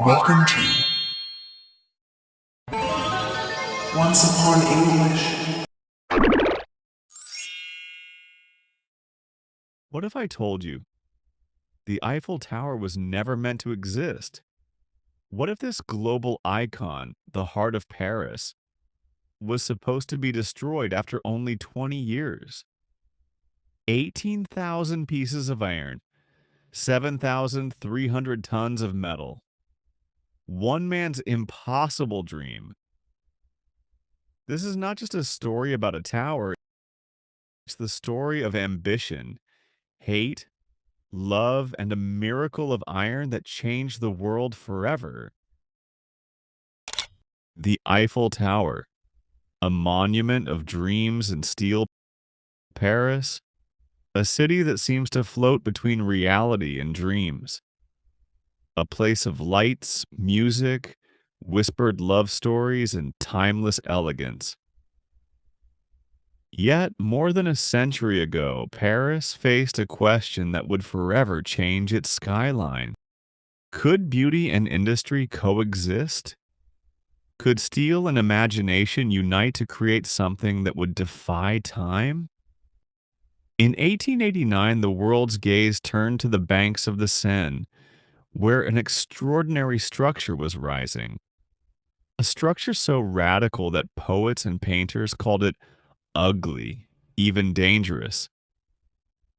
Welcome to Once Upon English. What if I told you the Eiffel Tower was never meant to exist? What if this global icon, the heart of Paris, was supposed to be destroyed after only 20 years? 18,000 pieces of iron, 7,300 tons of metal. One man's impossible dream. This is not just a story about a tower, it's the story of ambition, hate, love, and a miracle of iron that changed the world forever. The Eiffel Tower, a monument of dreams and steel. Paris, a city that seems to float between reality and dreams. A place of lights, music, whispered love stories, and timeless elegance. Yet, more than a century ago, Paris faced a question that would forever change its skyline. Could beauty and industry coexist? Could steel and imagination unite to create something that would defy time? In 1889, the world's gaze turned to the banks of the Seine, where an extraordinary structure was rising. A structure so radical that poets and painters called it ugly, even dangerous.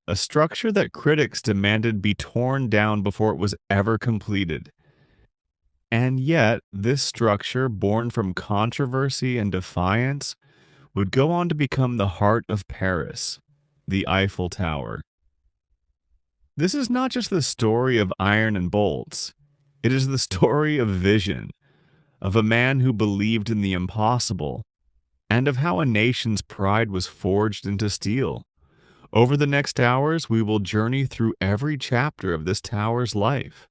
A structure that critics demanded be torn down before it was ever completed. And yet, this structure, born from controversy and defiance, would go on to become the heart of Paris, the Eiffel Tower. This is not just the story of iron and bolts. It is the story of vision, of a man who believed in the impossible, and of how a nation's pride was forged into steel. Over the next hours, we will journey through every chapter of this tower's life.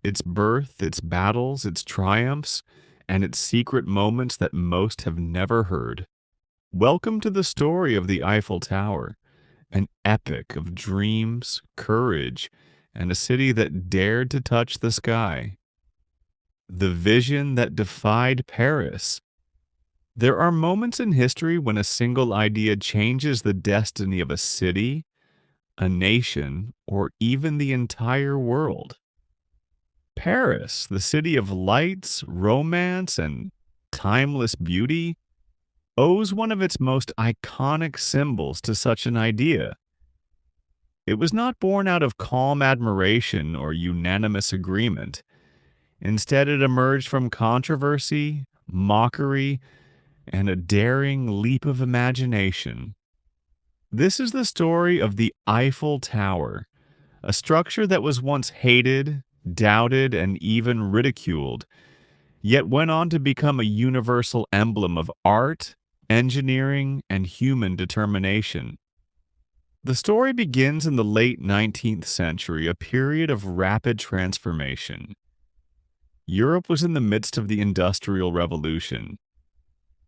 Its birth, its battles, its triumphs, and its secret moments that most have never heard. Welcome to the story of the Eiffel Tower, an epic of dreams, courage, and a city that dared to touch the sky. The vision that defied Paris. There are moments in history when a single idea changes the destiny of a city, a nation, or even the entire world. Paris, the city of lights, romance, and timeless beauty, owes one of its most iconic symbols to such an idea. It was not born out of calm admiration or unanimous agreement. Instead, it emerged from controversy, mockery, and a daring leap of imagination. This is the story of the Eiffel Tower, a structure that was once hated, doubted, and even ridiculed, yet went on to become a universal emblem of art, engineering, and human determination. The story begins in the late 19th century, a period of rapid transformation. Europe was in the midst of the Industrial Revolution.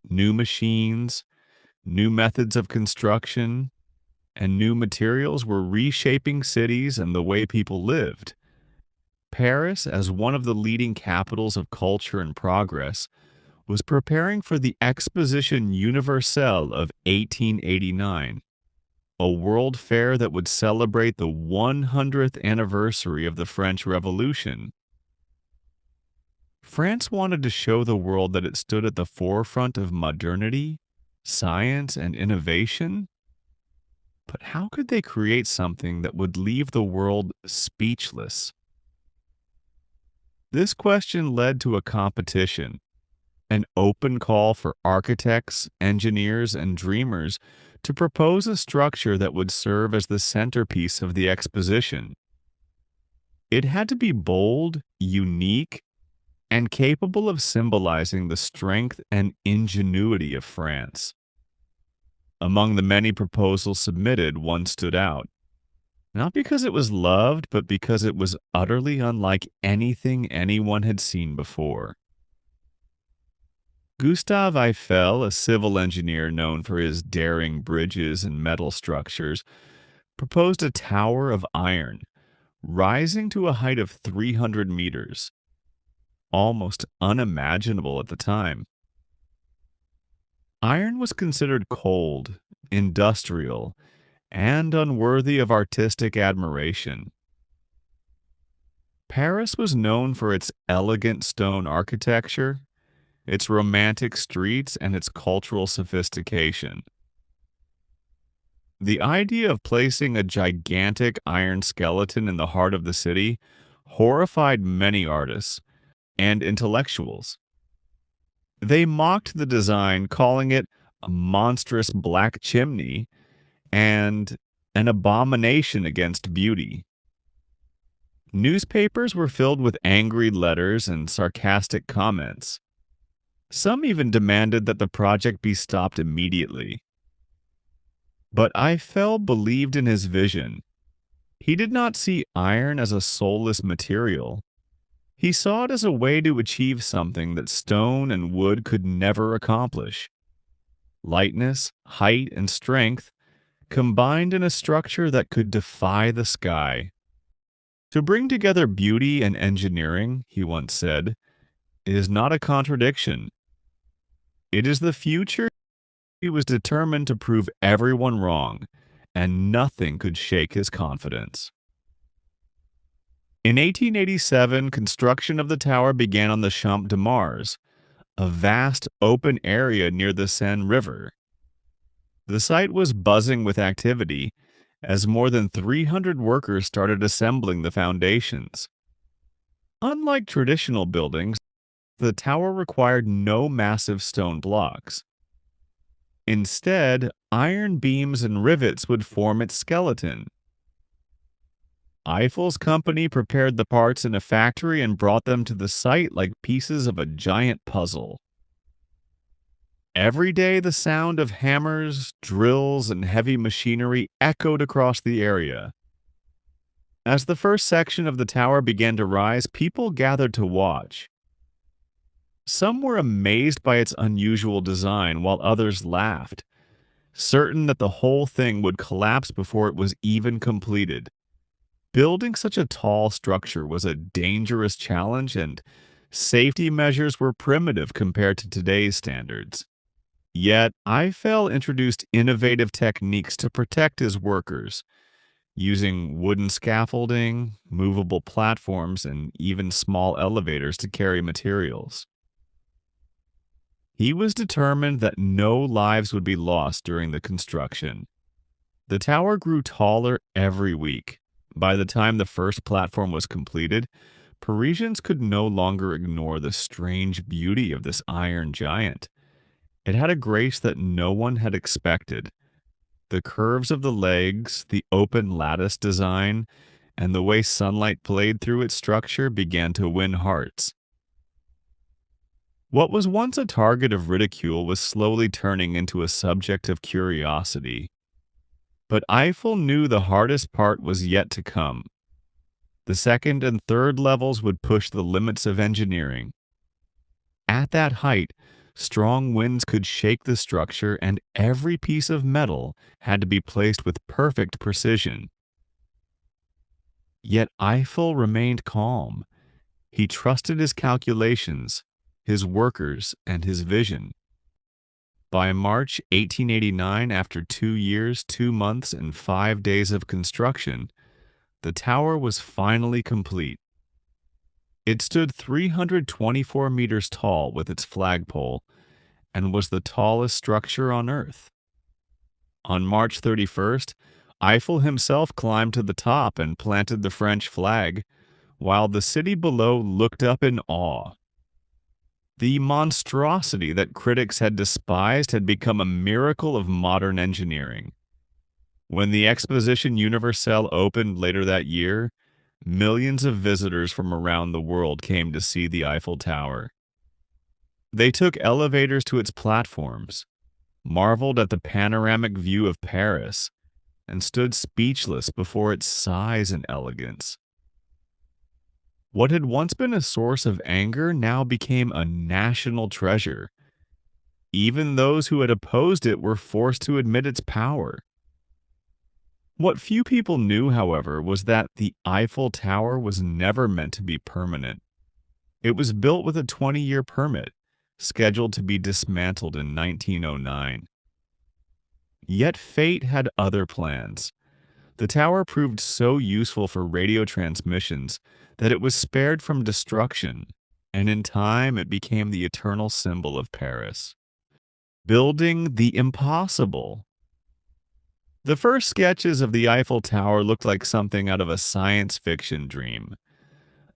New machines, new methods of construction, and new materials were reshaping cities and the way people lived. Paris, as one of the leading capitals of culture and progress, was preparing for the Exposition Universelle of 1889, a world fair that would celebrate the 100th anniversary of the French Revolution. France wanted to show the world that it stood at the forefront of modernity, science, and innovation. But how could they create something that would leave the world speechless? This question led to a competition, an open call for architects, engineers, and dreamers to propose a structure that would serve as the centerpiece of the exposition. It had to be bold, unique, and capable of symbolizing the strength and ingenuity of France. Among the many proposals submitted, one stood out. Not because it was loved, but because it was utterly unlike anything anyone had seen before. Gustave Eiffel, a civil engineer known for his daring bridges and metal structures, proposed a tower of iron, rising to a height of 300 meters. almost unimaginable at the time. Iron was considered cold, industrial, and unworthy of artistic admiration. Paris was known for its elegant stone architecture, its romantic streets, and its cultural sophistication. The idea of placing a gigantic iron skeleton in the heart of the city horrified many artists and intellectuals. They mocked the design, calling it a monstrous black chimney and an abomination against beauty. Newspapers were filled with angry letters and sarcastic comments. Some even demanded that the project be stopped immediately. But Eiffel believed in his vision. He did not see iron as a soulless material. He saw it as a way to achieve something that stone and wood could never accomplish. Lightness, height, and strength combined in a structure that could defy the sky. To bring together beauty and engineering, he once said, is not a contradiction. It is the future. He was determined to prove everyone wrong, and nothing could shake his confidence. In 1887, construction of the tower began on the Champ de Mars, a vast open area near the Seine River. The site was buzzing with activity as more than 300 workers started assembling the foundations. Unlike traditional buildings, the tower required no massive stone blocks. Instead, iron beams and rivets would form its skeleton. Eiffel's company prepared the parts in a factory and brought them to the site like pieces of a giant puzzle. Every day, the sound of hammers, drills, and heavy machinery echoed across the area. As the first section of the tower began to rise, people gathered to watch. Some were amazed by its unusual design, while others laughed, certain that the whole thing would collapse before it was even completed. Building such a tall structure was a dangerous challenge, and safety measures were primitive compared to today's standards. Yet, Eiffel introduced innovative techniques to protect his workers, using wooden scaffolding, movable platforms, and even small elevators to carry materials. He was determined that no lives would be lost during the construction. The tower grew taller every week. By the time the first platform was completed, Parisians could no longer ignore the strange beauty of this iron giant. It had a grace that no one had expected. The curves of the legs, the open lattice design, and the way sunlight played through its structure began to win hearts. What was once a target of ridicule was slowly turning into a subject of curiosity. But Eiffel knew the hardest part was yet to come. The second and third levels would push the limits of engineering. At that height, strong winds could shake the structure, and every piece of metal had to be placed with perfect precision. Yet Eiffel remained calm. He trusted his calculations, his workers, and his vision. By March 1889, after 2 years, 2 months, and 5 days of construction, the tower was finally complete. It stood 324 meters tall with its flagpole and was the tallest structure on Earth. On March 31st, Eiffel himself climbed to the top and planted the French flag, while the city below looked up in awe. The monstrosity that critics had despised had become a miracle of modern engineering. When the Exposition Universelle opened later that year, millions of visitors from around the world came to see the Eiffel Tower. They took elevators to its platforms, marveled at the panoramic view of Paris, and stood speechless before its size and elegance. What had once been a source of anger now became a national treasure. Even those who had opposed it were forced to admit its power. What few people knew, however, was that the Eiffel Tower was never meant to be permanent. It was built with a 20-year permit, scheduled to be dismantled in 1909. Yet fate had other plans. The tower proved so useful for radio transmissions that it was spared from destruction, and in time it became the eternal symbol of Paris. Building the impossible. The first sketches of the Eiffel Tower looked like something out of a science fiction dream.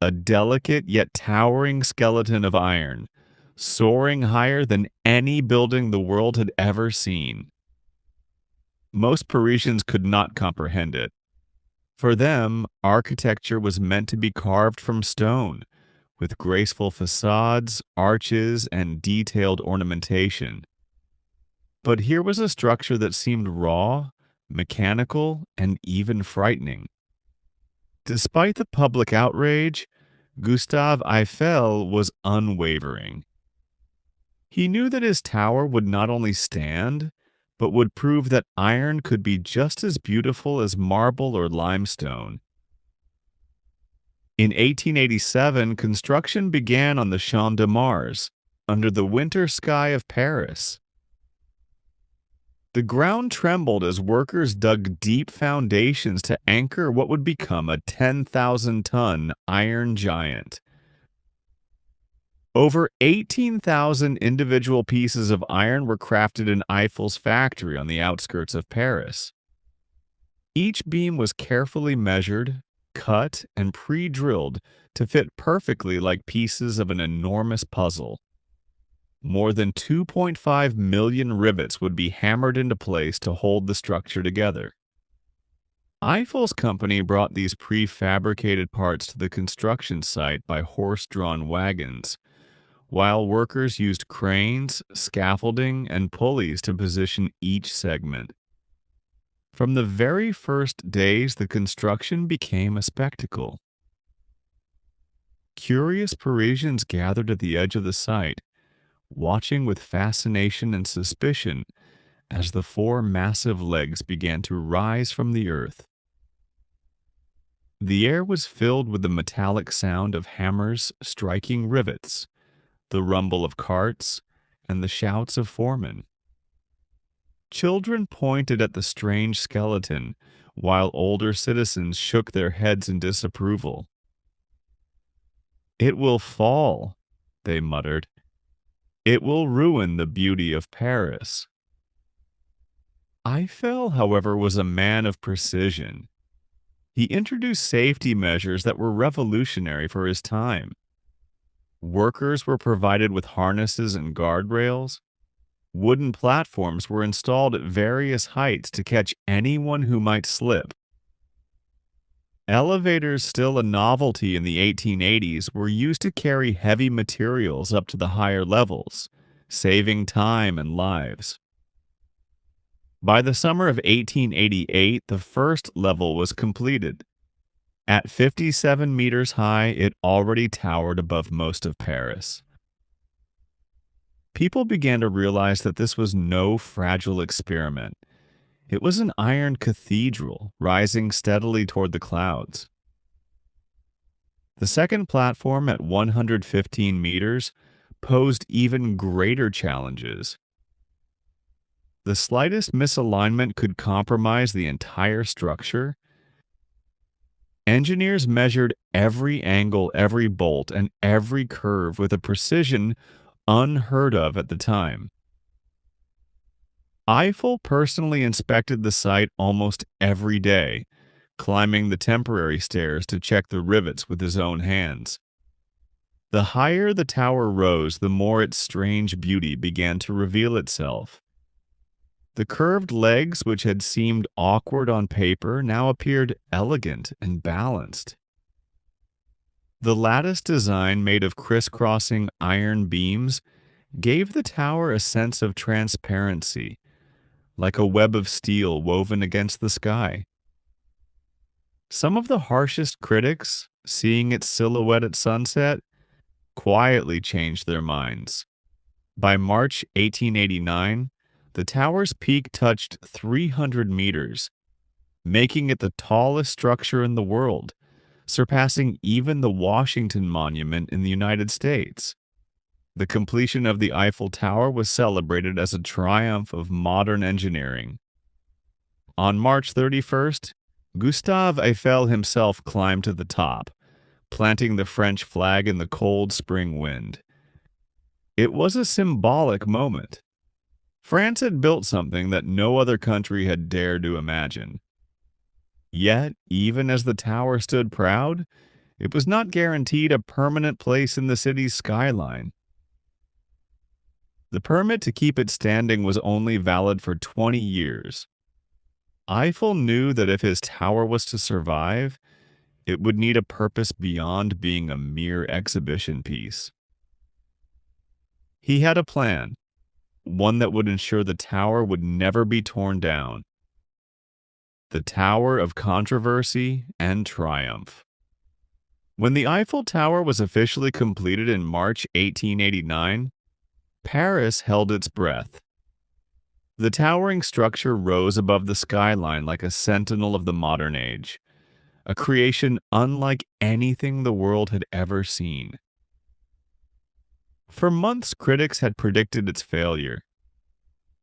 A delicate yet towering skeleton of iron, soaring higher than any building the world had ever seen. Most Parisians could not comprehend it. For them, architecture was meant to be carved from stone, with graceful facades, arches, and detailed ornamentation. But here was a structure that seemed raw, mechanical, and even frightening. Despite the public outrage, Gustave Eiffel was unwavering. He knew that his tower would not only stand, but would prove that iron could be just as beautiful as marble or limestone. In 1887, construction began on the Champ de Mars, under the winter sky of Paris. The ground trembled as workers dug deep foundations to anchor what would become a 10,000-ton iron giant. Over 18,000 individual pieces of iron were crafted in Eiffel's factory on the outskirts of Paris. Each beam was carefully measured, cut, and pre-drilled to fit perfectly like pieces of an enormous puzzle. More than 2.5 million rivets would be hammered into place to hold the structure together. Eiffel's company brought these prefabricated parts to the construction site by horse-drawn wagons, while workers used cranes, scaffolding, and pulleys to position each segment. From the very first days, the construction became a spectacle. Curious Parisians gathered at the edge of the site, watching with fascination and suspicion as the four massive legs began to rise from the earth. The air was filled with the metallic sound of hammers striking rivets, the rumble of carts, and the shouts of foremen. Children pointed at the strange skeleton, while older citizens shook their heads in disapproval. "It will fall," they muttered. "It will ruin the beauty of Paris." Eiffel, however, was a man of precision. He introduced safety measures that were revolutionary for his time. Workers were provided with harnesses and guardrails. Wooden platforms were installed at various heights to catch anyone who might slip. Elevators, still a novelty in the 1880s, were used to carry heavy materials up to the higher levels, saving time and lives. By the summer of 1888, the first level was completed. At 57 meters high, it already towered above most of Paris. People began to realize that this was no fragile experiment. It was an iron cathedral rising steadily toward the clouds. The second platform at 115 meters posed even greater challenges. The slightest misalignment could compromise the entire structure. Engineers measured every angle, every bolt, and every curve with a precision unheard of at the time. Eiffel personally inspected the site almost every day, climbing the temporary stairs to check the rivets with his own hands. The higher the tower rose, the more its strange beauty began to reveal itself. The curved legs, which had seemed awkward on paper, now appeared elegant and balanced. The lattice design, made of crisscrossing iron beams, gave the tower a sense of transparency, like a web of steel woven against the sky. Some of the harshest critics, seeing its silhouette at sunset, quietly changed their minds. By March 1889, the tower's peak touched 300 meters, making it the tallest structure in the world, surpassing even the Washington Monument in the United States. The completion of the Eiffel Tower was celebrated as a triumph of modern engineering. On March 31st, Gustave Eiffel himself climbed to the top, planting the French flag in the cold spring wind. It was a symbolic moment. France had built something that no other country had dared to imagine. Yet, even as the tower stood proud, it was not guaranteed a permanent place in the city's skyline. The permit to keep it standing was only valid for 20 years. Eiffel knew that if his tower was to survive, it would need a purpose beyond being a mere exhibition piece. He had a plan, one that would ensure the tower would never be torn down. The Tower of Controversy and Triumph. When the Eiffel Tower was officially completed in March 1889, Paris held its breath. The towering structure rose above the skyline like a sentinel of the modern age, a creation unlike anything the world had ever seen. For months, critics had predicted its failure.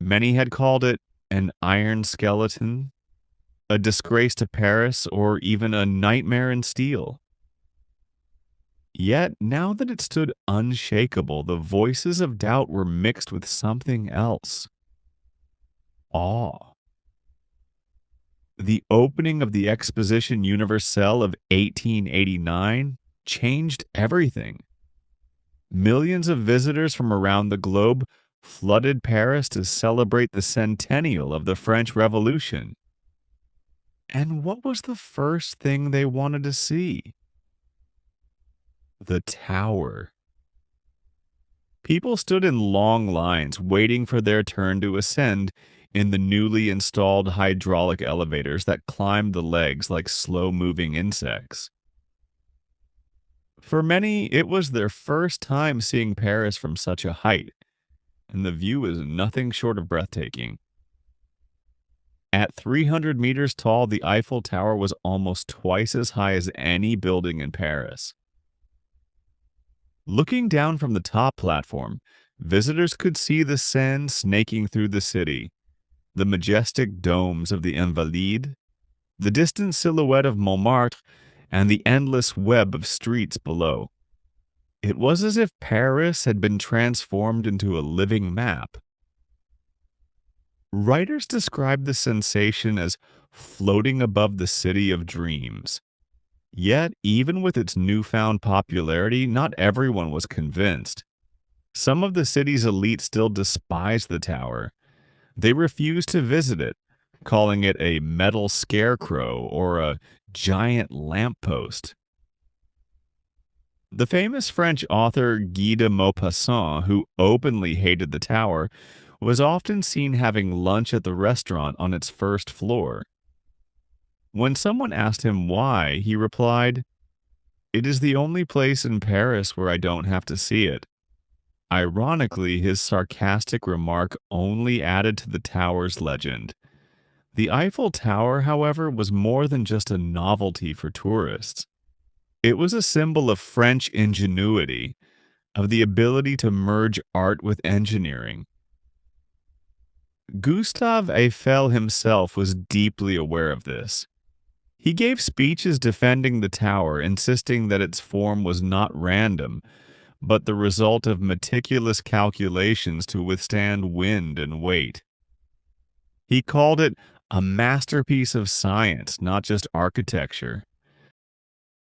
Many had called it an iron skeleton, a disgrace to Paris, or even a nightmare in steel. Yet, now that it stood unshakable, the voices of doubt were mixed with something else. Awe. The opening of the Exposition Universelle of 1889 changed everything. Millions of visitors from around the globe flooded Paris to celebrate the centennial of the French Revolution. And what was the first thing they wanted to see? The tower. People stood in long lines waiting for their turn to ascend in the newly installed hydraulic elevators that climbed the legs like slow-moving insects. For many, it was their first time seeing Paris from such a height, and the view is nothing short of breathtaking. At 300 meters tall, the Eiffel Tower was almost twice as high as any building in Paris. Looking down from the top platform, visitors could see the Seine snaking through the city, the majestic domes of the Invalides, the distant silhouette of Montmartre, and the endless web of streets below. It was as if Paris had been transformed into a living map. Writers describe the sensation as floating above the city of dreams. Yet, even with its newfound popularity, not everyone was convinced. Some of the city's elite still despised the tower. They refused to visit it, calling it a metal scarecrow or a giant lamppost. The famous French author Guy de Maupassant, who openly hated the tower, was often seen having lunch at the restaurant on its first floor. When someone asked him why, he replied, "It is the only place in Paris where I don't have to see it." Ironically, his sarcastic remark only added to the tower's legend. The Eiffel Tower, however, was more than just a novelty for tourists. It was a symbol of French ingenuity, of the ability to merge art with engineering. Gustave Eiffel himself was deeply aware of this. He gave speeches defending the tower, insisting that its form was not random, but the result of meticulous calculations to withstand wind and weight. He called it a masterpiece of science, not just architecture.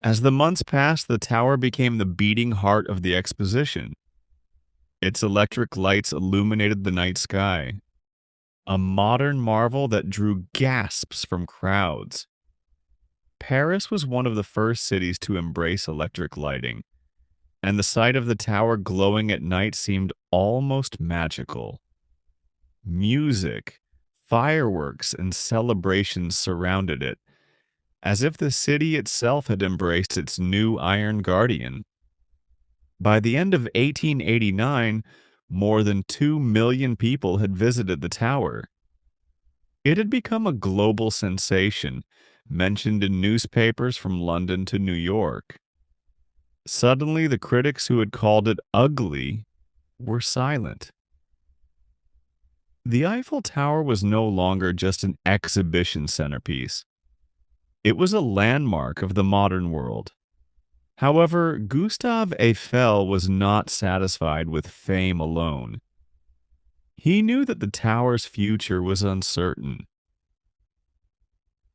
As the months passed, the tower became the beating heart of the exposition. Its electric lights illuminated the night sky, a modern marvel that drew gasps from crowds. Paris was one of the first cities to embrace electric lighting, and the sight of the tower glowing at night seemed almost magical. Music, fireworks, and celebrations surrounded it, as if the city itself had embraced its new Iron Guardian. By the end of 1889, more than 2 million people had visited the tower. It had become a global sensation, mentioned in newspapers from London to New York. Suddenly, the critics who had called it ugly were silent. The Eiffel Tower was no longer just an exhibition centerpiece. It was a landmark of the modern world. However, Gustave Eiffel was not satisfied with fame alone. He knew that the tower's future was uncertain.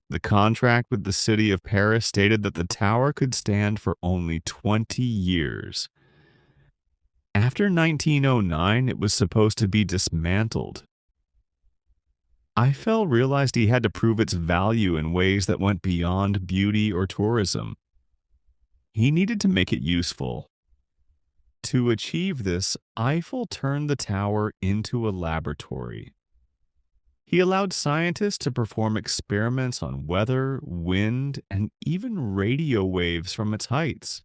The contract with the city of Paris stated that the tower could stand for only 20 years. After 1909, it was supposed to be dismantled. Eiffel realized he had to prove its value in ways that went beyond beauty or tourism. He needed to make it useful. To achieve this, Eiffel turned the tower into a laboratory. He allowed scientists to perform experiments on weather, wind, and even radio waves from its heights.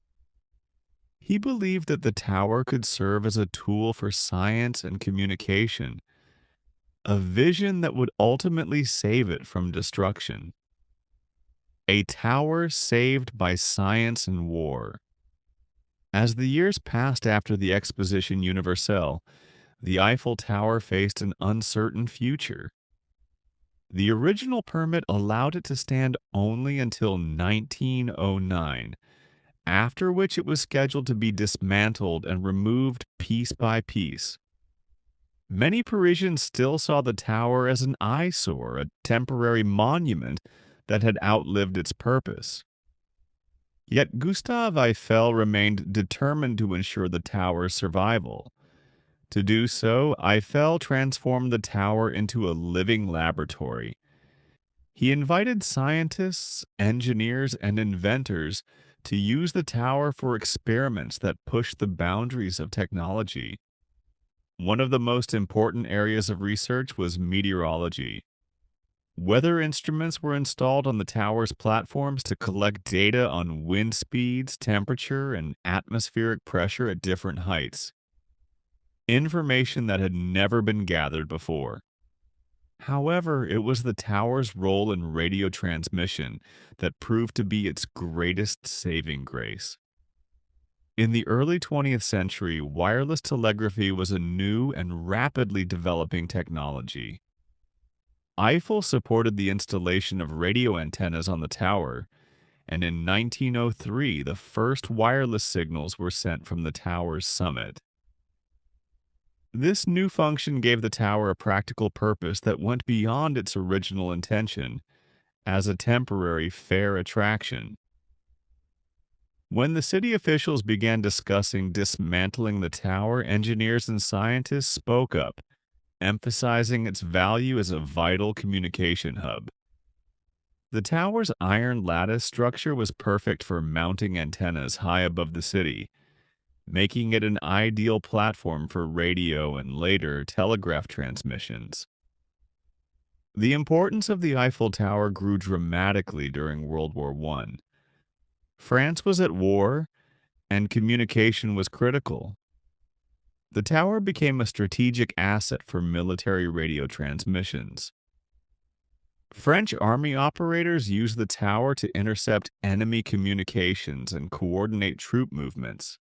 He believed that the tower could serve as a tool for science and communication, a vision that would ultimately save it from destruction. A tower saved by science and war. As the years passed after the Exposition Universelle, the Eiffel Tower faced an uncertain future. The original permit allowed it to stand only until 1909, after which it was scheduled to be dismantled and removed piece by piece. Many Parisians still saw the tower as an eyesore, a temporary monument that had outlived its purpose. Yet Gustave Eiffel remained determined to ensure the tower's survival. To do so, Eiffel transformed the tower into a living laboratory. He invited scientists, engineers, and inventors to use the tower for experiments that pushed the boundaries of technology. One of the most important areas of research was meteorology. Weather instruments were installed on the tower's platforms to collect data on wind speeds, temperature, and atmospheric pressure at different heights. Information that had never been gathered before. However, it was the tower's role in radio transmission that proved to be its greatest saving grace. In the early 20th century, wireless telegraphy was a new and rapidly developing technology. Eiffel supported the installation of radio antennas on the tower, and in 1903 the first wireless signals were sent from the tower's summit. This new function gave the tower a practical purpose that went beyond its original intention as a temporary fair attraction. When the city officials began discussing dismantling the tower, engineers and scientists spoke up, emphasizing its value as a vital communication hub. The tower's iron lattice structure was perfect for mounting antennas high above the city, making it an ideal platform for radio and later telegraph transmissions. The importance of the Eiffel Tower grew dramatically during World War I. France was at war, and communication was critical. The tower became a strategic asset for military radio transmissions. French army operators used the tower to intercept enemy communications and coordinate troop movements.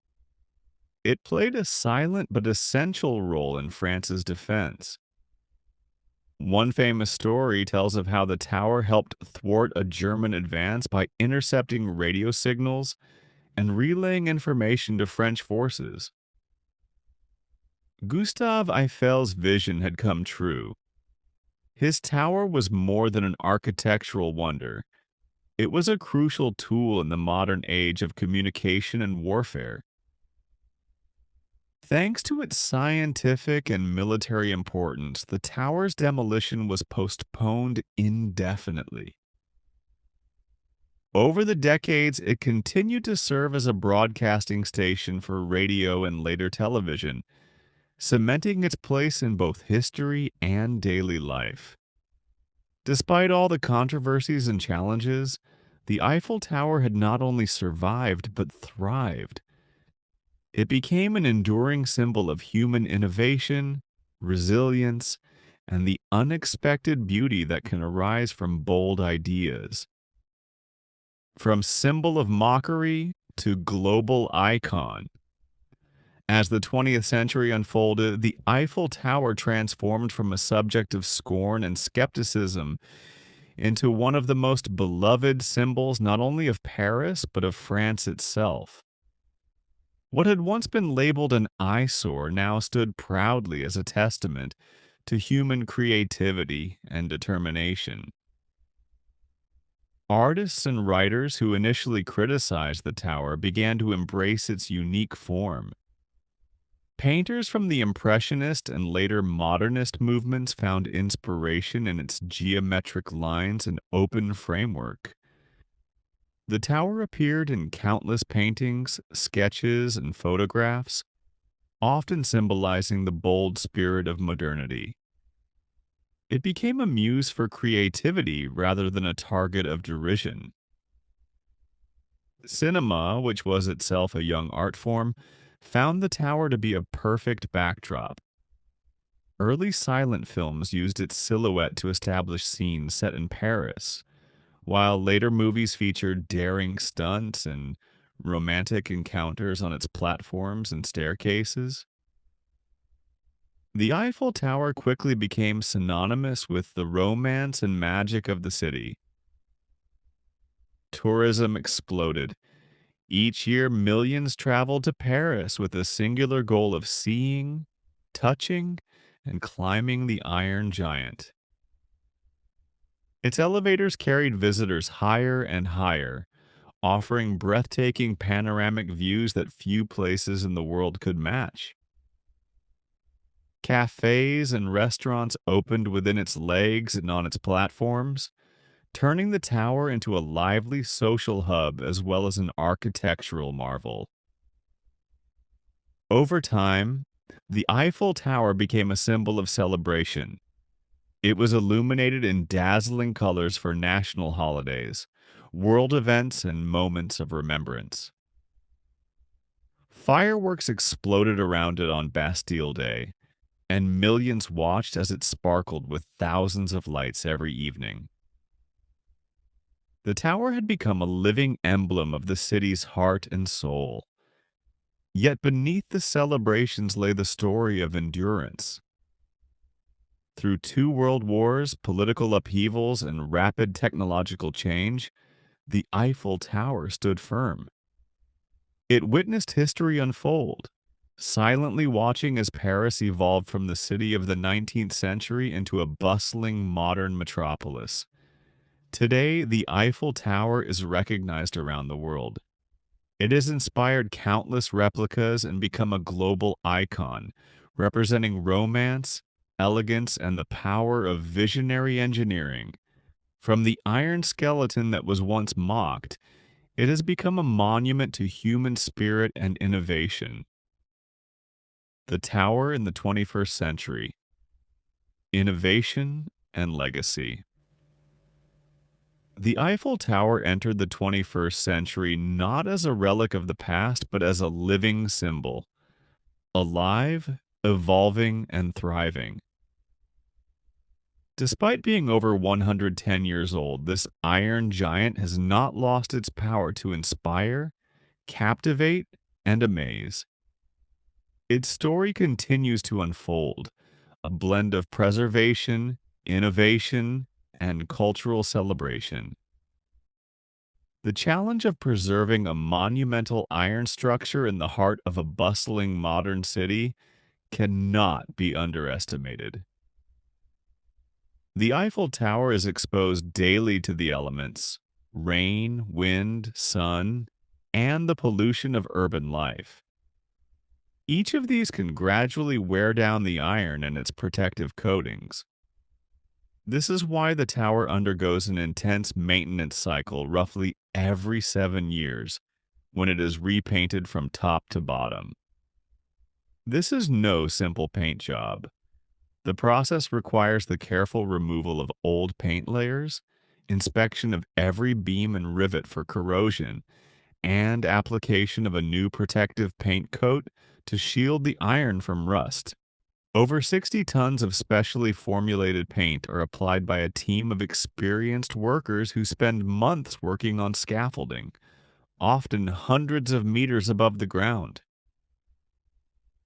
It played a silent but essential role in France's defense. One famous story tells of how the tower helped thwart a German advance by intercepting radio signals and relaying information to French forces. Gustave Eiffel's vision had come true. His tower was more than an architectural wonder. It was a crucial tool in the modern age of communication and warfare. Thanks to its scientific and military importance, the tower's demolition was postponed indefinitely. Over the decades, it continued to serve as a broadcasting station for radio and later television, cementing its place in both history and daily life. Despite all the controversies and challenges, the Eiffel Tower had not only survived but thrived. It became an enduring symbol of human innovation, resilience, and the unexpected beauty that can arise from bold ideas. from symbol of mockery to global icon. As the 20th century unfolded, the Eiffel Tower transformed from a subject of scorn and skepticism into one of the most beloved symbols not only of Paris, but of France itself. What had once been labeled an eyesore now stood proudly as a testament to human creativity and determination. Artists and writers who initially criticized the tower began to embrace its unique form. Painters from the Impressionist and later Modernist movements found inspiration in its geometric lines and open framework. The tower appeared in countless paintings, sketches, and photographs, often symbolizing the bold spirit of modernity. It became a muse for creativity rather than a target of derision. Cinema, which was itself a young art form, found the tower to be a perfect backdrop. Early silent films used its silhouette to establish scenes set in Paris, while later movies featured daring stunts and romantic encounters on its platforms and staircases. The Eiffel Tower quickly became synonymous with the romance and magic of the city. Tourism exploded. Each year, millions traveled to Paris with a singular goal of seeing, touching, and climbing the Iron Giant. Its elevators carried visitors higher and higher, offering breathtaking panoramic views that few places in the world could match. Cafes and restaurants opened within its legs and on its platforms, turning the tower into a lively social hub as well as an architectural marvel. Over time, the Eiffel Tower became a symbol of celebration. It was illuminated in dazzling colors for national holidays, world events, and moments of remembrance. Fireworks exploded around it on Bastille Day, and millions watched as it sparkled with thousands of lights every evening. The tower had become a living emblem of the city's heart and soul. Yet beneath the celebrations lay the story of endurance. Through 2 world wars, political upheavals, and rapid technological change, the Eiffel Tower stood firm. It witnessed history unfold, silently watching as Paris evolved from the city of the 19th century into a bustling modern metropolis. Today, the Eiffel Tower is recognized around the world. It has inspired countless replicas and become a global icon, representing romance, elegance, and the power of visionary engineering. From the iron skeleton that was once mocked, it has become a monument to human spirit and innovation. The Tower in the 21st Century: Innovation and Legacy. The Eiffel Tower entered the 21st century not as a relic of the past, but as a living symbol, alive, evolving, and thriving. Despite being over 110 years old, this iron giant has not lost its power to inspire, captivate, and amaze. Its story continues to unfold, a blend of preservation, innovation, and cultural celebration. The challenge of preserving a monumental iron structure in the heart of a bustling modern city cannot be underestimated. The Eiffel Tower is exposed daily to the elements: rain, wind, sun, and the pollution of urban life. Each of these can gradually wear down the iron and its protective coatings. This is why the tower undergoes an intense maintenance cycle roughly every 7 years, when it is repainted from top to bottom. This is no simple paint job. The process requires the careful removal of old paint layers, inspection of every beam and rivet for corrosion, and application of a new protective paint coat to shield the iron from rust. Over 60 tons of specially formulated paint are applied by a team of experienced workers who spend months working on scaffolding, often hundreds of meters above the ground.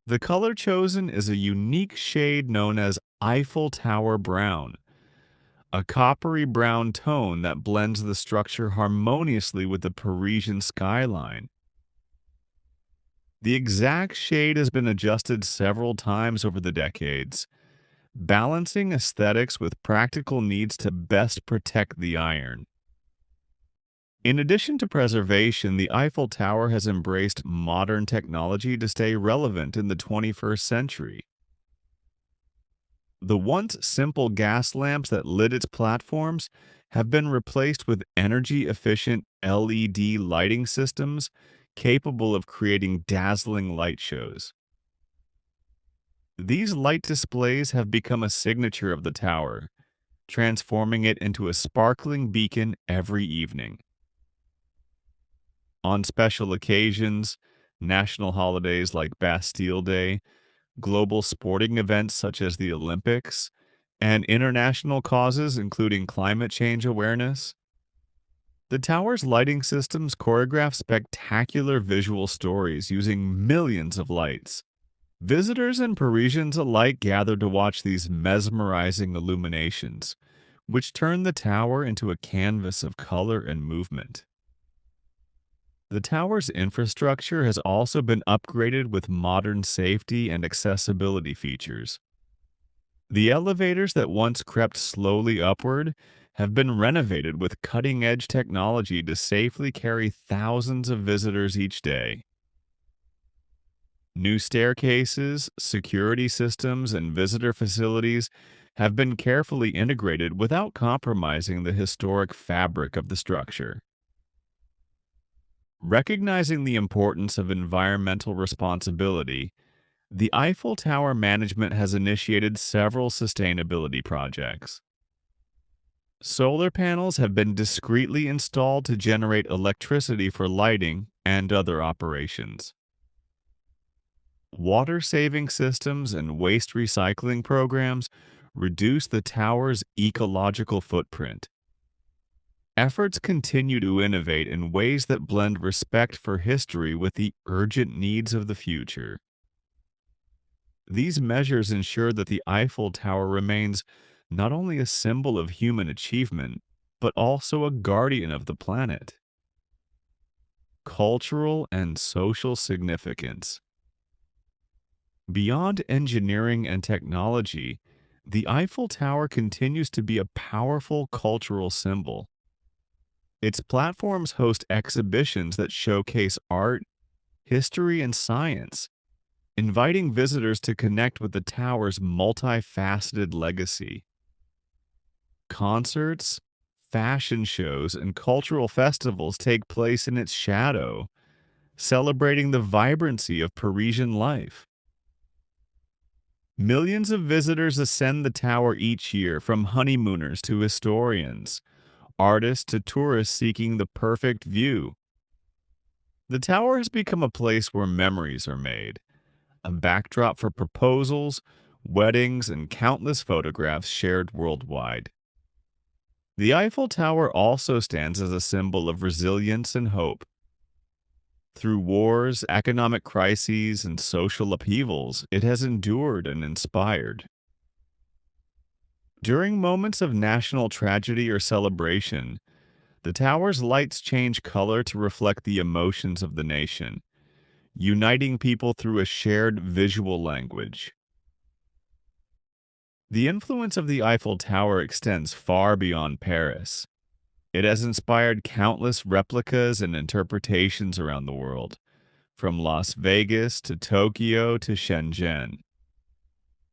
The color chosen is a unique shade known as Eiffel Tower brown, a coppery brown tone that blends the structure harmoniously with the Parisian skyline. The exact shade has been adjusted several times over the decades, balancing aesthetics with practical needs to best protect the iron. In addition to preservation, the Eiffel Tower has embraced modern technology to stay relevant in the 21st century. The once simple gas lamps that lit its platforms have been replaced with energy efficient LED lighting systems capable of creating dazzling light shows. These light displays have become a signature of the tower, transforming it into a sparkling beacon every evening. On special occasions, national holidays like Bastille Day, global sporting events such as the Olympics, and international causes including climate change awareness, the tower's lighting systems choreograph spectacular visual stories using millions of lights. Visitors and Parisians alike gather to watch these mesmerizing illuminations, which turn the tower into a canvas of color and movement. The tower's infrastructure has also been upgraded with modern safety and accessibility features. The elevators that once crept slowly upward have been renovated with cutting-edge technology to safely carry thousands of visitors each day. New staircases, security systems, and visitor facilities have been carefully integrated without compromising the historic fabric of the structure. Recognizing the importance of environmental responsibility, the Eiffel Tower management has initiated several sustainability projects. Solar panels have been discreetly installed to generate electricity for lighting and other operations. Water-saving systems and waste recycling programs reduce the tower's ecological footprint. Efforts continue to innovate in ways that blend respect for history with the urgent needs of the future. These measures ensure that the Eiffel Tower remains not only a symbol of human achievement, but also a guardian of the planet. Cultural and social significance. Beyond engineering and technology, the Eiffel Tower continues to be a powerful cultural symbol. Its platforms host exhibitions that showcase art, history, and science, inviting visitors to connect with the tower's multifaceted legacy. Concerts, fashion shows, and cultural festivals take place in its shadow, celebrating the vibrancy of Parisian life. Millions of visitors ascend the tower each year, from honeymooners to historians, artists to tourists seeking the perfect view. The tower has become a place where memories are made, a backdrop for proposals, weddings, and countless photographs shared worldwide. The Eiffel Tower also stands as a symbol of resilience and hope. Through wars, economic crises, and social upheavals, it has endured and inspired. During moments of national tragedy or celebration, the tower's lights change color to reflect the emotions of the nation, uniting people through a shared visual language. The influence of the Eiffel Tower extends far beyond Paris. It has inspired countless replicas and interpretations around the world, from Las Vegas to Tokyo to Shenzhen.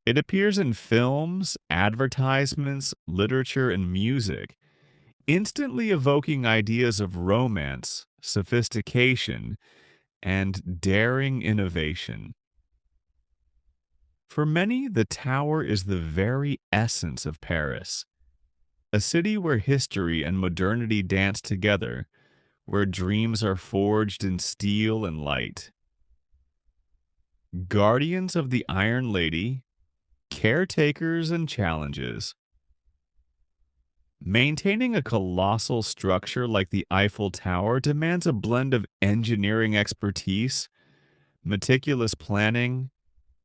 It appears in films, advertisements, literature, and music, instantly evoking ideas of romance, sophistication, and daring innovation. For many, the tower is the very essence of Paris, a city where history and modernity dance together, where dreams are forged in steel and light. Guardians of the Iron Lady, Caretakers and challenges. Maintaining a colossal structure like the Eiffel Tower demands a blend of engineering expertise, meticulous planning,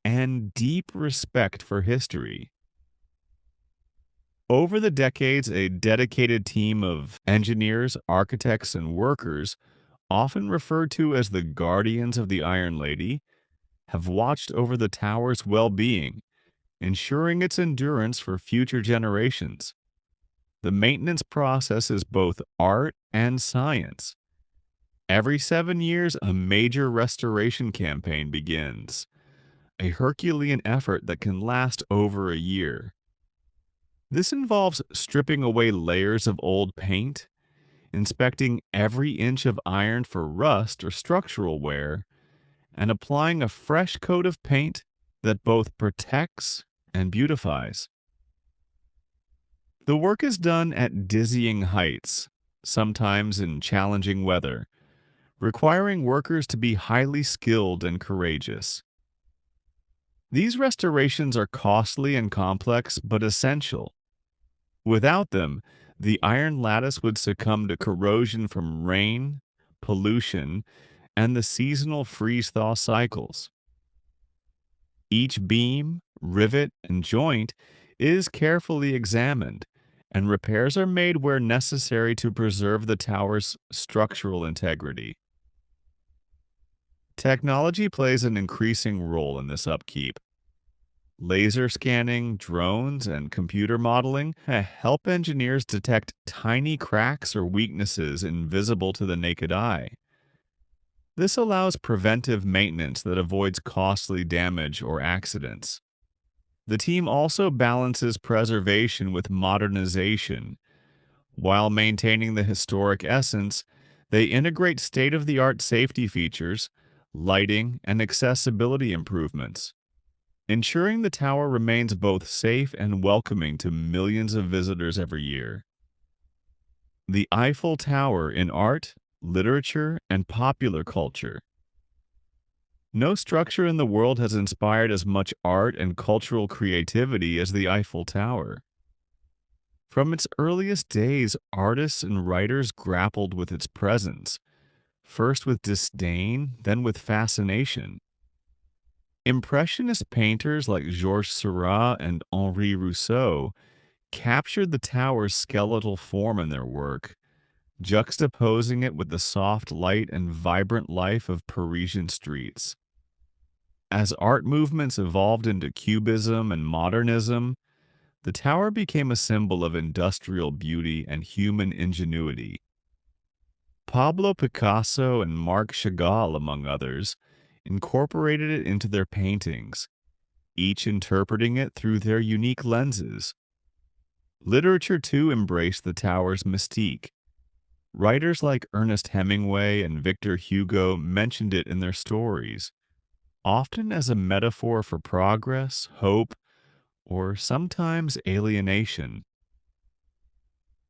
and deep respect for history. Over the decades, a dedicated team of engineers, architects, and workers, often referred to as the guardians of the Iron Lady, have watched over the tower's well being, ensuring its endurance for future generations. The maintenance process is both art and science. Every 7 years, a major restoration campaign begins, a Herculean effort that can last over a year. This involves stripping away layers of old paint, inspecting every inch of iron for rust or structural wear, and applying a fresh coat of paint that both protects and beautifies. The work is done at dizzying heights, sometimes in challenging weather, requiring workers to be highly skilled and courageous. These restorations are costly and complex, but essential. Without them, the iron lattice would succumb to corrosion from rain, pollution, and the seasonal freeze-thaw cycles. Each beam, rivet, and joint is carefully examined, and repairs are made where necessary to preserve the tower's structural integrity. Technology plays an increasing role in this upkeep. Laser scanning, drones, and computer modeling help engineers detect tiny cracks or weaknesses invisible to the naked eye. This allows preventive maintenance that avoids costly damage or accidents. The team also balances preservation with modernization. While maintaining the historic essence, they integrate state-of-the-art safety features, lighting, and accessibility improvements, ensuring the tower remains both safe and welcoming to millions of visitors every year. The Eiffel Tower in art, literature, and popular culture. No structure in the world has inspired as much art and cultural creativity as the Eiffel Tower. From its earliest days, artists and writers grappled with its presence, first with disdain, then with fascination. Impressionist painters like Georges Seurat and Henri Rousseau captured the tower's skeletal form in their work, juxtaposing it with the soft light and vibrant life of Parisian streets. As art movements evolved into Cubism and modernism, the tower became a symbol of industrial beauty and human ingenuity. Pablo Picasso and Marc Chagall, among others, incorporated it into their paintings, each interpreting it through their unique lenses. Literature too embraced the tower's mystique. Writers like Ernest Hemingway and Victor Hugo mentioned it in their stories, often as a metaphor for progress, hope, or sometimes alienation.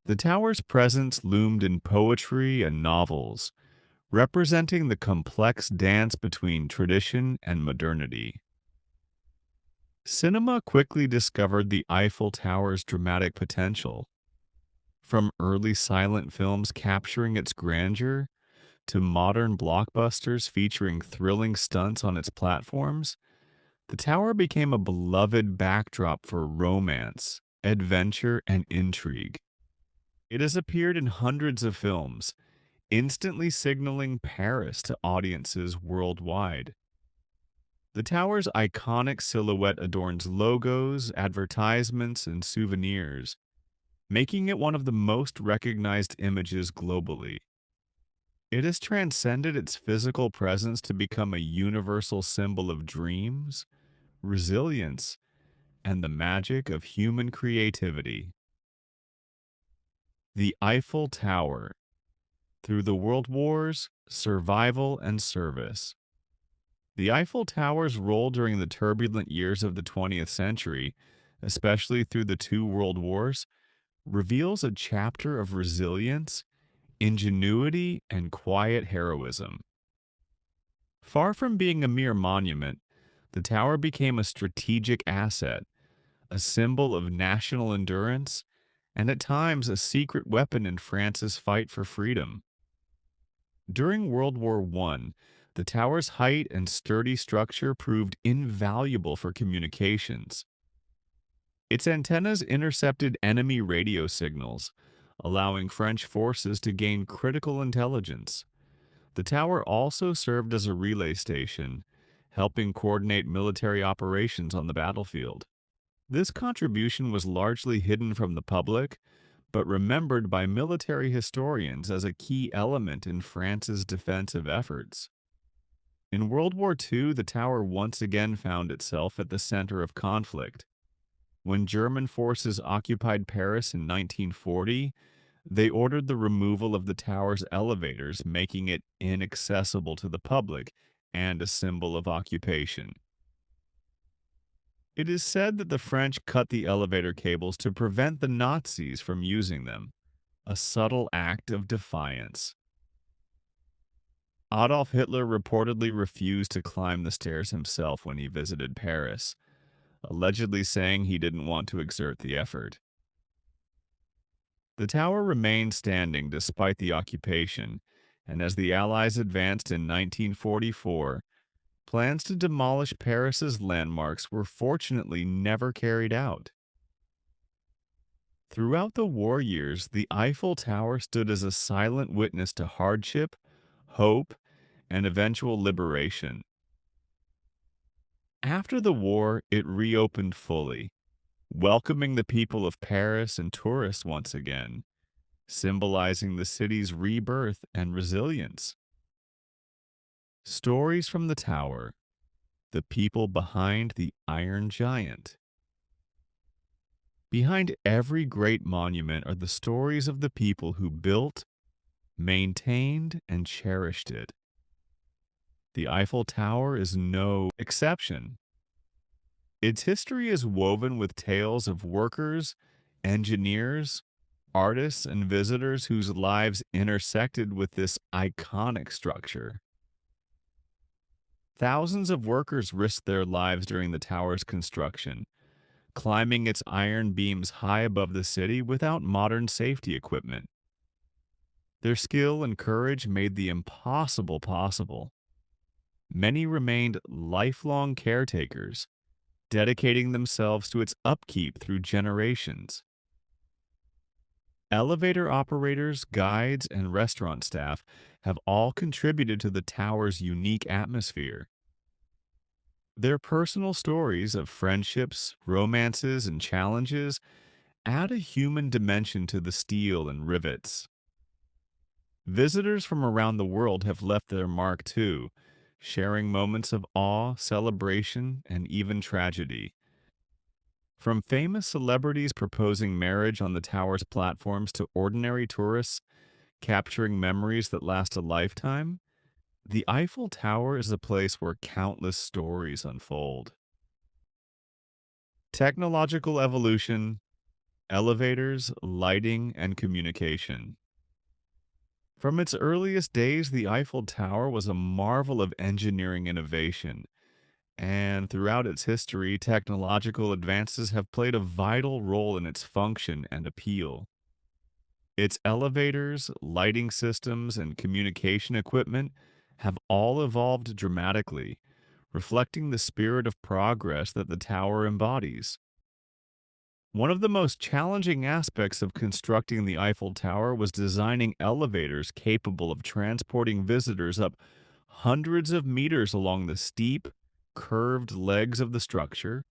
The tower's presence loomed in poetry and novels, representing the complex dance between tradition and modernity. Cinema quickly discovered the Eiffel Tower's dramatic potential. From early silent films capturing its grandeur to modern blockbusters featuring thrilling stunts on its platforms, the tower became a beloved backdrop for romance, adventure, and intrigue. It has appeared in hundreds of films, instantly signaling Paris to audiences worldwide. The tower's iconic silhouette adorns logos, advertisements, and souvenirs, making it one of the most recognized images globally. It has transcended its physical presence to become a universal symbol of dreams, resilience, and the magic of human creativity. The Eiffel Tower. Through the World Wars, Survival, and Service. The Eiffel Tower's role during the turbulent years of the 20th century, especially through the two world wars, reveals a chapter of resilience, ingenuity, and quiet heroism. Far from being a mere monument, the tower became a strategic asset, a symbol of national endurance, and at times a secret weapon in France's fight for freedom. During World War I, the tower's height and sturdy structure proved invaluable for communications. Its antennas intercepted enemy radio signals, allowing French forces to gain critical intelligence. The tower also served as a relay station, helping coordinate military operations on the battlefield. This contribution was largely hidden from the public, but remembered by military historians as a key element in France's defensive efforts. In World War II, the tower once again found itself at the center of conflict. When German forces occupied Paris in 1940, they ordered the removal of the tower's elevators, making it inaccessible to the public and a symbol of occupation. It is said that the French cut the elevator cables to prevent the Nazis from using them, a subtle act of defiance. Adolf Hitler reportedly refused to climb the stairs himself when he visited Paris, allegedly saying he didn't want to exert the effort. The tower remained standing despite the occupation, and as the Allies advanced in 1944, plans to demolish Paris's landmarks were fortunately never carried out. Throughout the war years, the Eiffel Tower stood as a silent witness to hardship, hope, and eventual liberation. After the war, it reopened fully, welcoming the people of Paris and tourists once again, symbolizing the city's rebirth and resilience. Stories from the tower, the people behind the Iron Giant. Behind every great monument are the stories of the people who built, maintained, and cherished it. The Eiffel Tower is no exception. Its history is woven with tales of workers, engineers, artists, and visitors whose lives intersected with this iconic structure. Thousands of workers risked their lives during the tower's construction, climbing its iron beams high above the city without modern safety equipment. Their skill and courage made the impossible possible. Many remained lifelong caretakers, dedicating themselves to its upkeep through generations. Elevator operators, guides, and restaurant staff have all contributed to the tower's unique atmosphere. Their personal stories of friendships, romances, and challenges add a human dimension to the steel and rivets. Visitors from around the world have left their mark too, sharing moments of awe, celebration, and even tragedy. From famous celebrities proposing marriage on the tower's platforms to ordinary tourists capturing memories that last a lifetime, the Eiffel Tower is a place where countless stories unfold. Technological evolution, elevators, lighting, and communication. From its earliest days, the Eiffel Tower was a marvel of engineering innovation, and throughout its history, technological advances have played a vital role in its function and appeal. Its elevators, lighting systems, and communication equipment have all evolved dramatically, reflecting the spirit of progress that the tower embodies. One of the most challenging aspects of constructing the Eiffel Tower was designing elevators capable of transporting visitors up hundreds of meters along the steep, curved legs of the structure.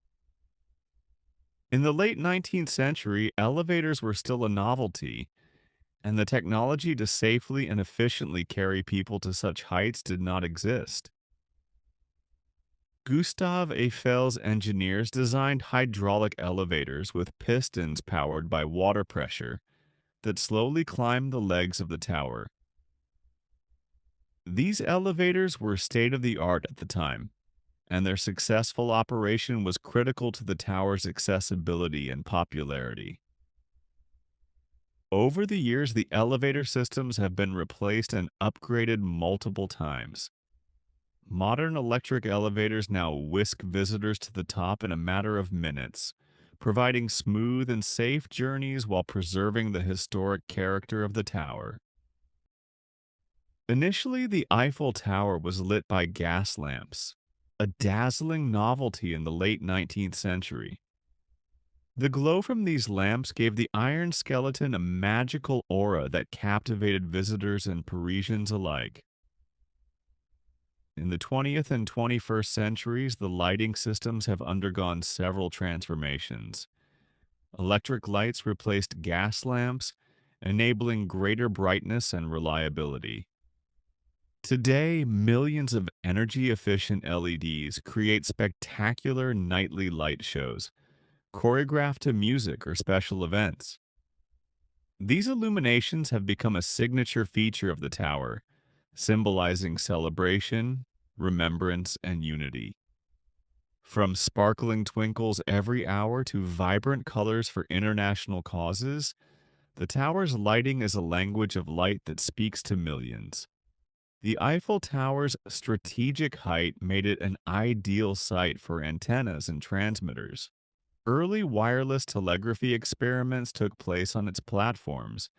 In the late 19th century, elevators were still a novelty, and the technology to safely and efficiently carry people to such heights did not exist. Gustave Eiffel's engineers designed hydraulic elevators with pistons powered by water pressure that slowly climbed the legs of the tower. These elevators were state of the art at the time, and their successful operation was critical to the tower's accessibility and popularity. Over the years, the elevator systems have been replaced and upgraded multiple times. Modern electric elevators now whisk visitors to the top in a matter of minutes, providing smooth and safe journeys while preserving the historic character of the tower. Initially, the Eiffel Tower was lit by gas lamps, a dazzling novelty in the late 19th century. The glow from these lamps gave the iron skeleton a magical aura that captivated visitors and Parisians alike. In the 20th and 21st centuries, the lighting systems have undergone several transformations. Electric lights replaced gas lamps, enabling greater brightness and reliability. Today, millions of energy efficient LEDs create spectacular nightly light shows, choreographed to music or special events. These illuminations have become a signature feature of the tower, symbolizing celebration, remembrance, and unity. From sparkling twinkles every hour to vibrant colors for international causes, the tower's lighting is a language of light that speaks to millions. The Eiffel Tower's strategic height made it an ideal site for antennas and transmitters. Early wireless telegraphy experiments took place on its platforms,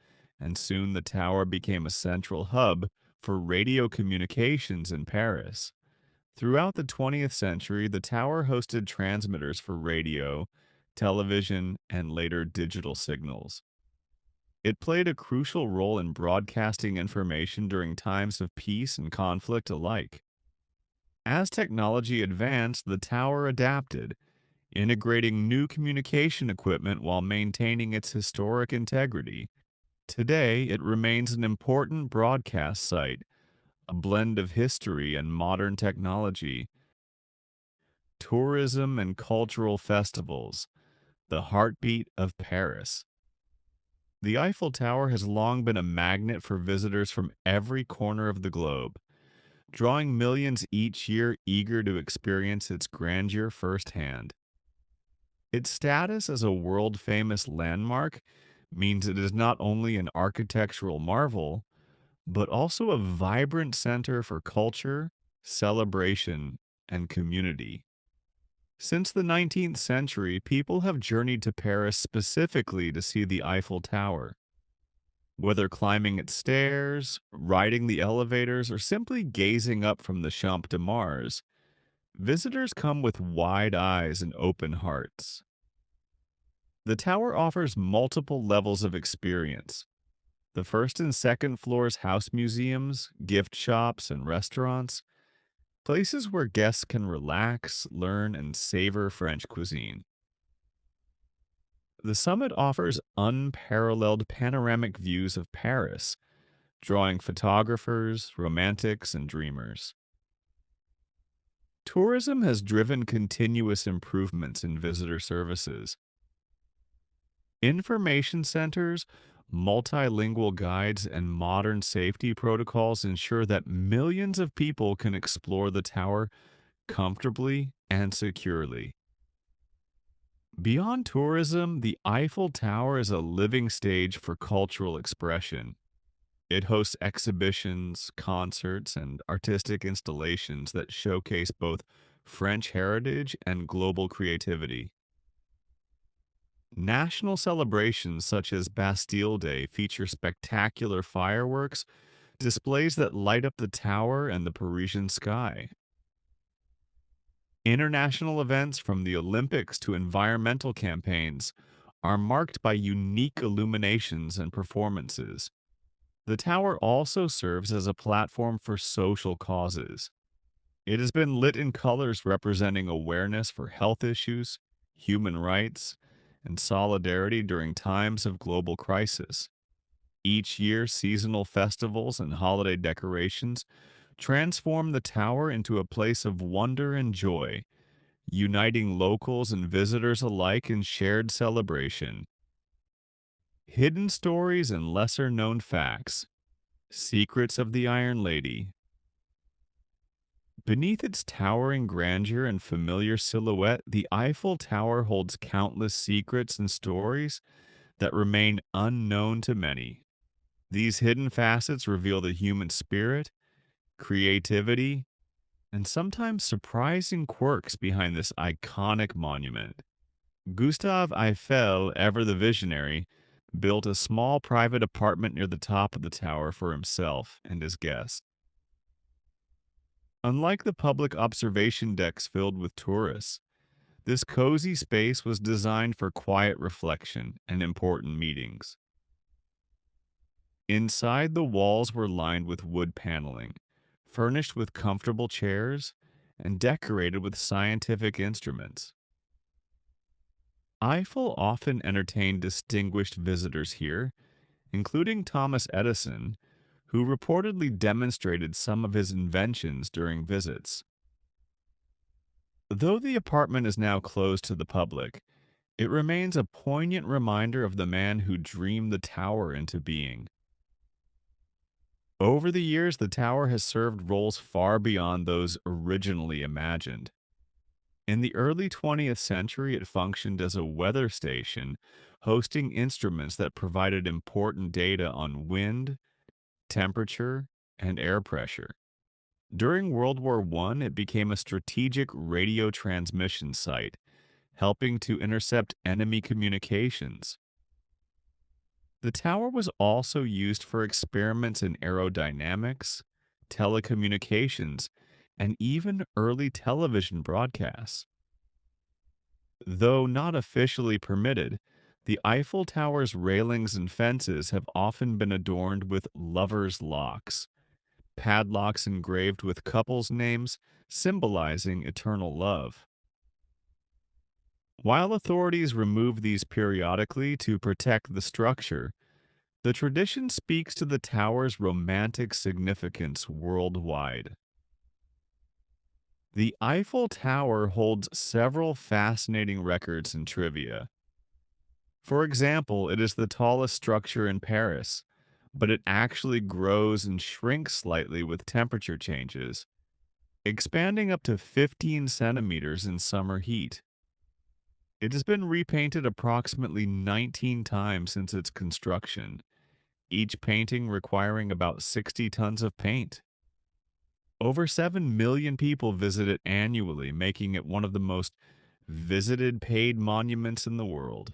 and soon the tower became a central hub for radio communications in Paris. Throughout the 20th century, the tower hosted transmitters for radio, television, and later digital signals. It played a crucial role in broadcasting information during times of peace and conflict alike. As technology advanced, the tower adapted, integrating new communication equipment while maintaining its historic integrity. Today, it remains an important broadcast site, a blend of history and modern technology. Tourism and cultural festivals, the heartbeat of Paris. The Eiffel Tower has long been a magnet for visitors from every corner of the globe, drawing millions each year eager to experience its grandeur firsthand. Its status as a world-famous landmark means it is not only an architectural marvel, but also a vibrant center for culture, celebration, and community. Since the 19th century, people have journeyed to Paris specifically to see the Eiffel Tower. Whether climbing its stairs, riding the elevators, or simply gazing up from the Champ de Mars, visitors come with wide eyes and open hearts. The tower offers multiple levels of experience. The first and second floors house museums, gift shops, and restaurants, places where guests can relax, learn, and savor French cuisine. The summit offers unparalleled panoramic views of Paris, drawing photographers, romantics, and dreamers. Tourism has driven continuous improvements in visitor services. Information centers, multilingual guides, and modern safety protocols ensure that millions of people can explore the tower comfortably and securely. Beyond tourism, the Eiffel Tower is a living stage for cultural expression. It hosts exhibitions, concerts, and artistic installations that showcase both French heritage and global creativity. National celebrations such as Bastille Day feature spectacular fireworks, displays that light up the tower and the Parisian sky. International events from the Olympics to environmental campaigns are marked by unique illuminations and performances. The tower also serves as a platform for social causes. It has been lit in colors representing awareness for health issues, human rights, and solidarity during times of global crisis. Each year, seasonal festivals and holiday decorations transform the tower into a place of wonder and joy, uniting locals and visitors alike in shared celebration. Hidden stories and lesser known facts. Secrets of the Iron Lady. Beneath its towering grandeur and familiar silhouette, the Eiffel Tower holds countless secrets and stories that remain unknown to many. These hidden facets reveal the human spirit, creativity, and sometimes surprising quirks behind this iconic monument. Gustave Eiffel, ever the visionary, built a small private apartment near the top of the tower for himself and his guests. Unlike the public observation decks filled with tourists, this cozy space was designed for quiet reflection and important meetings. Inside, the walls were lined with wood paneling, furnished with comfortable chairs, and decorated with scientific instruments. Eiffel often entertained distinguished visitors here, including Thomas Edison, who reportedly demonstrated some of his inventions during visits. Though the apartment is now closed to the public, it remains a poignant reminder of the man who dreamed the tower into being. Over the years, the tower has served roles far beyond those originally imagined. In the early 20th century, it functioned as a weather station, hosting instruments that provided important data on wind, temperature, and air pressure. During World War I, it became a strategic radio transmission site, helping to intercept enemy communications. The tower was also used for experiments in aerodynamics, telecommunications, and even early television broadcasts. Though not officially permitted, the Eiffel Tower's railings and fences have often been adorned with lovers' locks, padlocks engraved with couples' names symbolizing eternal love. While authorities remove these periodically to protect the structure, the tradition speaks to the tower's romantic significance worldwide. The Eiffel Tower holds several fascinating records and trivia. For example, it is the tallest structure in Paris, but it actually grows and shrinks slightly with temperature changes, expanding up to 15 centimeters in summer heat. It has been repainted approximately 19 times since its construction, each painting requiring about 60 tons of paint. Over 7 million people visit it annually, making it one of the most visited paid monuments in the world.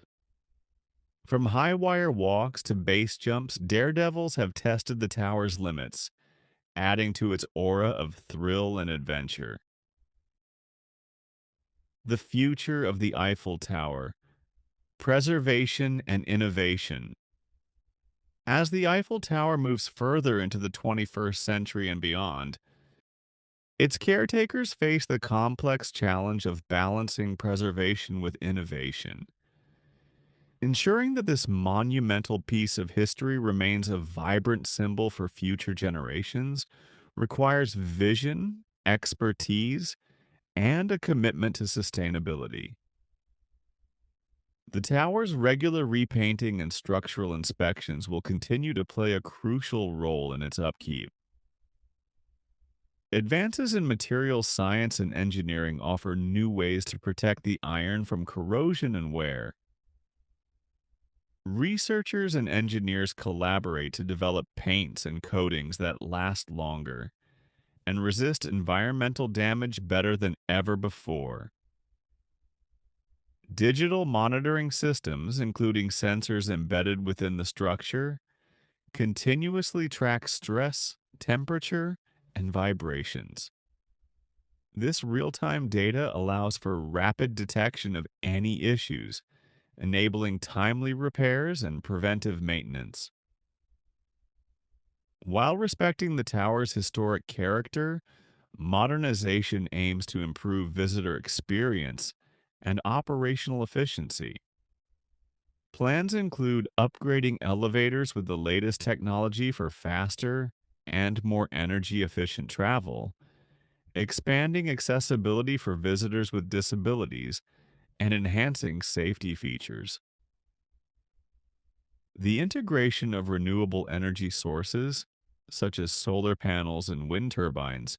From high wire walks to base jumps, daredevils have tested the tower's limits, adding to its aura of thrill and adventure. The future of the Eiffel Tower: preservation and innovation. As the Eiffel Tower moves further into the 21st century and beyond, its caretakers face the complex challenge of balancing preservation with innovation. Ensuring that this monumental piece of history remains a vibrant symbol for future generations requires vision, expertise, and a commitment to sustainability. The tower's regular repainting and structural inspections will continue to play a crucial role in its upkeep. Advances in materials science and engineering offer new ways to protect the iron from corrosion and wear. Researchers and engineers collaborate to develop paints and coatings that last longer and resist environmental damage better than ever before. Digital monitoring systems, including sensors embedded within the structure, continuously track stress, temperature, and vibrations. This real-time data allows for rapid detection of any issues, enabling timely repairs and preventive maintenance. While respecting the tower's historic character, modernization aims to improve visitor experience and operational efficiency. Plans include upgrading elevators with the latest technology for faster and more energy-efficient travel, expanding accessibility for visitors with disabilities, and enhancing safety features. The integration of renewable energy sources, such as solar panels and wind turbines,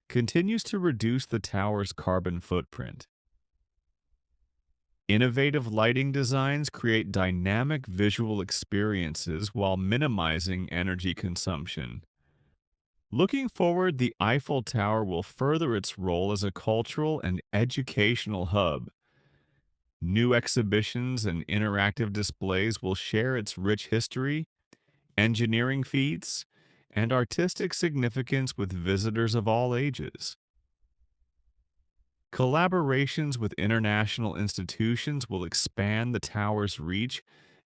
continues to reduce the tower's carbon footprint. Innovative lighting designs create dynamic visual experiences while minimizing energy consumption. Looking forward, the Eiffel Tower will further its role as a cultural and educational hub, New exhibitions and interactive displays will share its rich history, engineering feats, and artistic significance with visitors of all ages. Collaborations with international institutions will expand the tower's reach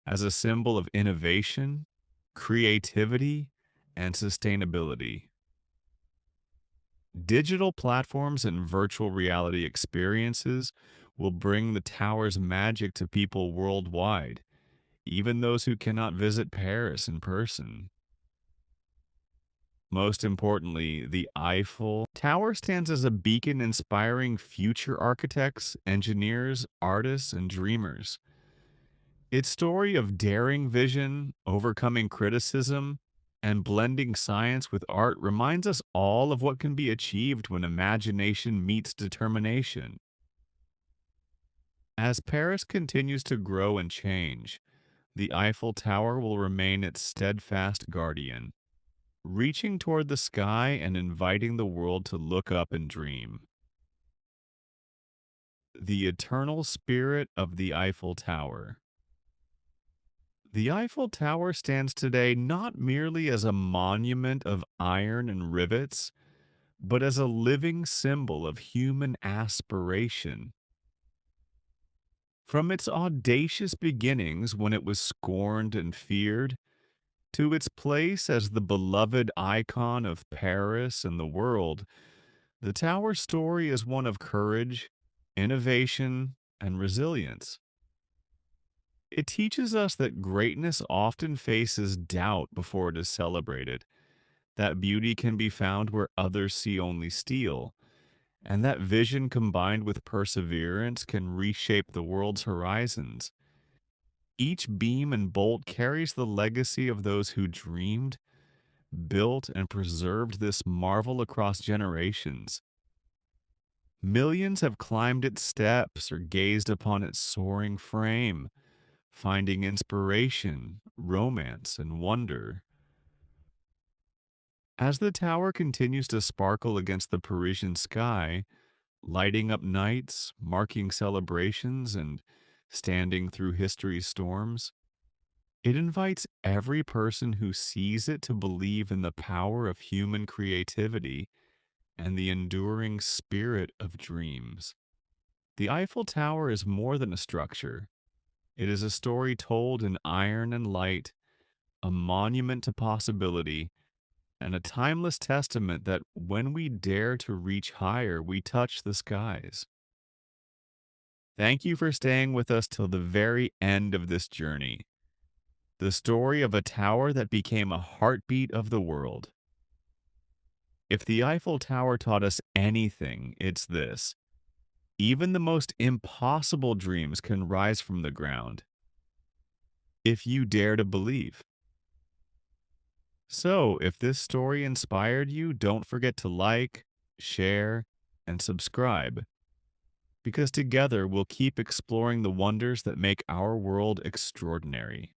as a symbol of innovation, creativity, and sustainability. Digital platforms and virtual reality experiences will bring the tower's magic to people worldwide, even those who cannot visit Paris in person. Most importantly, the Eiffel Tower stands as a beacon inspiring future architects, engineers, artists, and dreamers. Its story of daring vision, overcoming criticism, and blending science with art reminds us all of what can be achieved when imagination meets determination. As Paris continues to grow and change, the Eiffel Tower will remain its steadfast guardian, reaching toward the sky and inviting the world to look up and dream. The eternal spirit of the Eiffel Tower. The Eiffel Tower stands today not merely as a monument of iron and rivets, but as a living symbol of human aspiration. From its audacious beginnings when it was scorned and feared, to its place as the beloved icon of Paris and the world, the tower's story is one of courage, innovation, and resilience. It teaches us that greatness often faces doubt before it is celebrated, that beauty can be found where others see only steel, and that vision combined with perseverance can reshape the world's horizons. Each beam and bolt carries the legacy of those who dreamed, built, and preserved this marvel across generations. Millions have climbed its steps or gazed upon its soaring frame, finding inspiration, romance, and wonder. As the tower continues to sparkle against the Parisian sky, lighting up nights, marking celebrations, and standing through history's storms, it invites every person who sees it to believe in the power of human creativity and the enduring spirit of dreams. The Eiffel Tower is more than a structure. It is a story told in iron and light, a monument to possibility, and a timeless testament that when we dare to reach higher, we touch the skies. Thank you for staying with us till the very end of this journey. The story of a tower that became a heartbeat of the world. If the Eiffel Tower taught us anything, it's this: even the most impossible dreams can rise from the ground, if you dare to believe. So, if this story inspired you, don't forget to like, share, and subscribe, because together we'll keep exploring the wonders that make our world extraordinary.